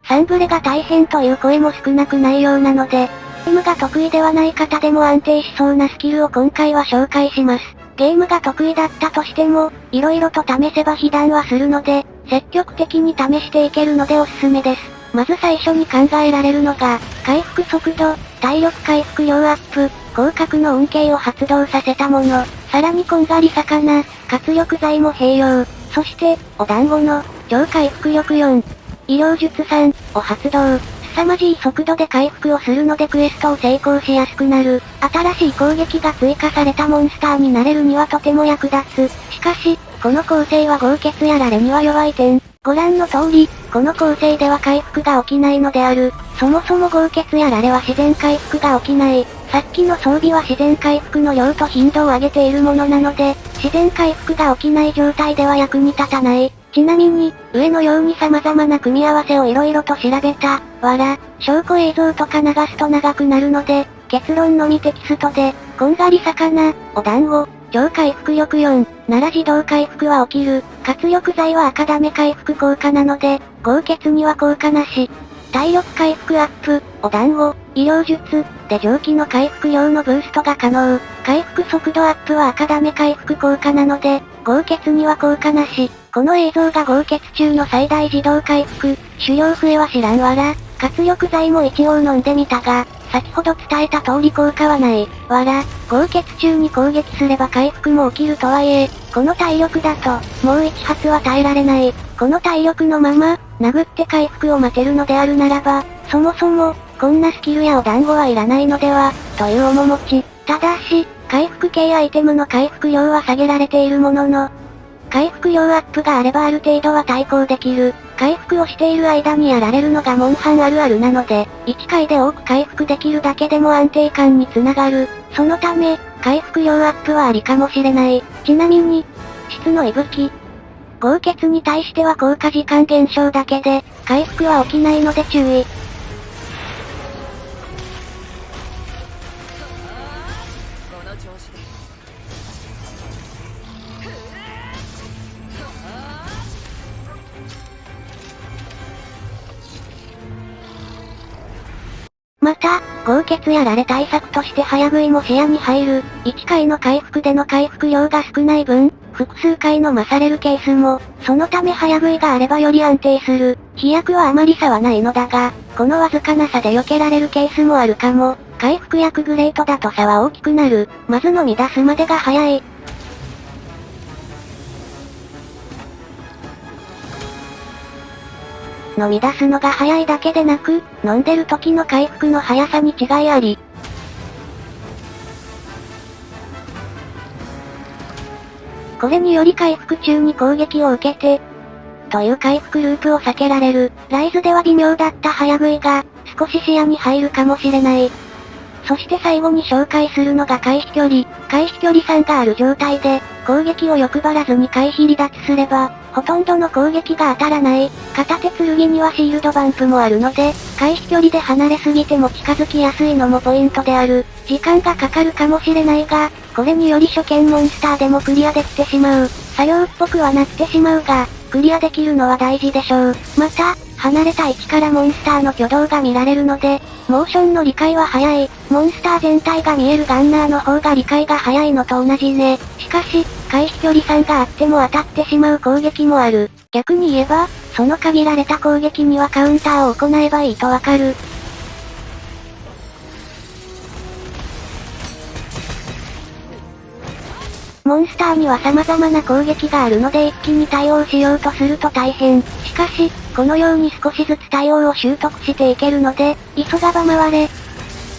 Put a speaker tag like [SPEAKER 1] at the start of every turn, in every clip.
[SPEAKER 1] サンブレが大変という声も少なくないようなので、ゲームが得意ではない方でも安定しそうなスキルを今回は紹介します。ゲームが得意だったとしても、色々と試せば被弾はするので、積極的に試していけるのでおすすめです。まず最初に考えられるのが、回復速度、体力回復量アップ、広角の恩恵を発動させたもの、さらにこんがり魚、活力剤も併用、そして、お団子の、超回復力4、医療術3を発動。凄まじい速度で回復をするのでクエストを成功しやすくなる。新しい攻撃が追加されたモンスターになれるにはとても役立つ。しかし、この構成は豪傑やられには弱い点。ご覧の通り、この構成では回復が起きないのである。そもそも豪傑やられは自然回復が起きない。さっきの装備は自然回復の量と頻度を上げているものなので、自然回復が起きない状態では役に立たない。ちなみに、上のように様々な組み合わせを色々と調べた、証拠映像とか流すと長くなるので、結論のみテキストで、こんがり魚、お団子、超回復力4、なら自動回復は起きる、活力剤は赤ダメ回復効果なので、豪傑には効果なし。体力回復アップ、お団子、医療術、で蒸気の回復量のブーストが可能。回復速度アップは赤ダメ回復効果なので、豪傑には効果なし。この映像が豪傑中の最大自動回復、狩猟笛は知らんわら。活力剤も一応飲んでみたが、先ほど伝えた通り効果はない。豪傑中に攻撃すれば回復も起きるとはいえ、この体力だと、もう一発は耐えられない。この体力のまま、殴って回復を待てるのであるならば、そもそも、こんなスキルやお団子はいらないのでは、という面持ち。ただし、回復系アイテムの回復量は下げられているものの、回復量アップがあればある程度は対抗できる。回復をしている間にやられるのがモンハンあるあるなので、1回で多く回復できるだけでも安定感につながる。そのため、回復量アップはありかもしれない。ちなみに、質の息吹。豪傑に対しては効果時間減少だけで、回復は起きないので注意。また、豪傑やられ対策として早食いも視野に入る。1回の回復での回復量が少ない分、複数回飲まされるケースも、そのため早食いがあればより安定する。飛躍はあまり差はないのだが、このわずかな差で避けられるケースもあるかも。回復薬グレートだと差は大きくなる。まず飲み出すまでが早い。飲み出すのが早いだけでなく、飲んでる時の回復の速さに違いあり。これにより回復中に攻撃を受けて、という回復ループを避けられる。ライズでは微妙だった早食いが、少し視野に入るかもしれない。そして最後に紹介するのが回避距離。回避距離3がある状態で、攻撃を欲張らずに回避離脱すれば、ほとんどの攻撃が当たらない。片手剣にはシールドバンプもあるので、回避距離で離れすぎても近づきやすいのもポイントである。時間がかかるかもしれないが、これにより初見モンスターでもクリアできてしまう。作業っぽくはなってしまうが、クリアできるのは大事でしょう。また、離れた位置からモンスターの挙動が見られるので、モーションの理解は早い。モンスター全体が見えるガンナーの方が理解が早いのと同じね。しかし、回避距離3があっても当たってしまう攻撃もある。逆に言えば、その限られた攻撃にはカウンターを行えばいいとわかる。モンスターには様々な攻撃があるので一気に対応しようとすると大変。しかし、このように少しずつ対応を習得していけるので、急がば回れ、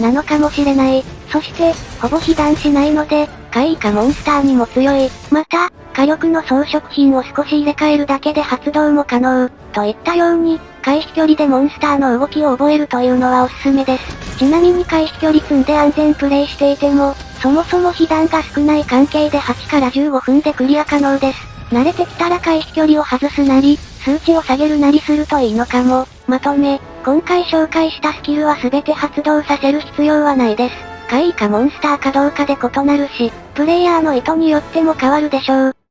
[SPEAKER 1] なのかもしれない。そして、ほぼ被弾しないので、怪異かモンスターにも強い。また、火力の装飾品を少し入れ替えるだけで発動も可能。といったように、回避距離でモンスターの動きを覚えるというのはおすすめです。ちなみに回避距離積んで安全プレイしていても、そもそも被弾が少ない関係で8から15分でクリア可能です。慣れてきたら回避距離を外すなり、数値を下げるなりするといいのかも。まとめ、今回紹介したスキルは全て発動させる必要はないです。怪異かモンスターかどうかで異なるし、プレイヤーの意図によっても変わるでしょう。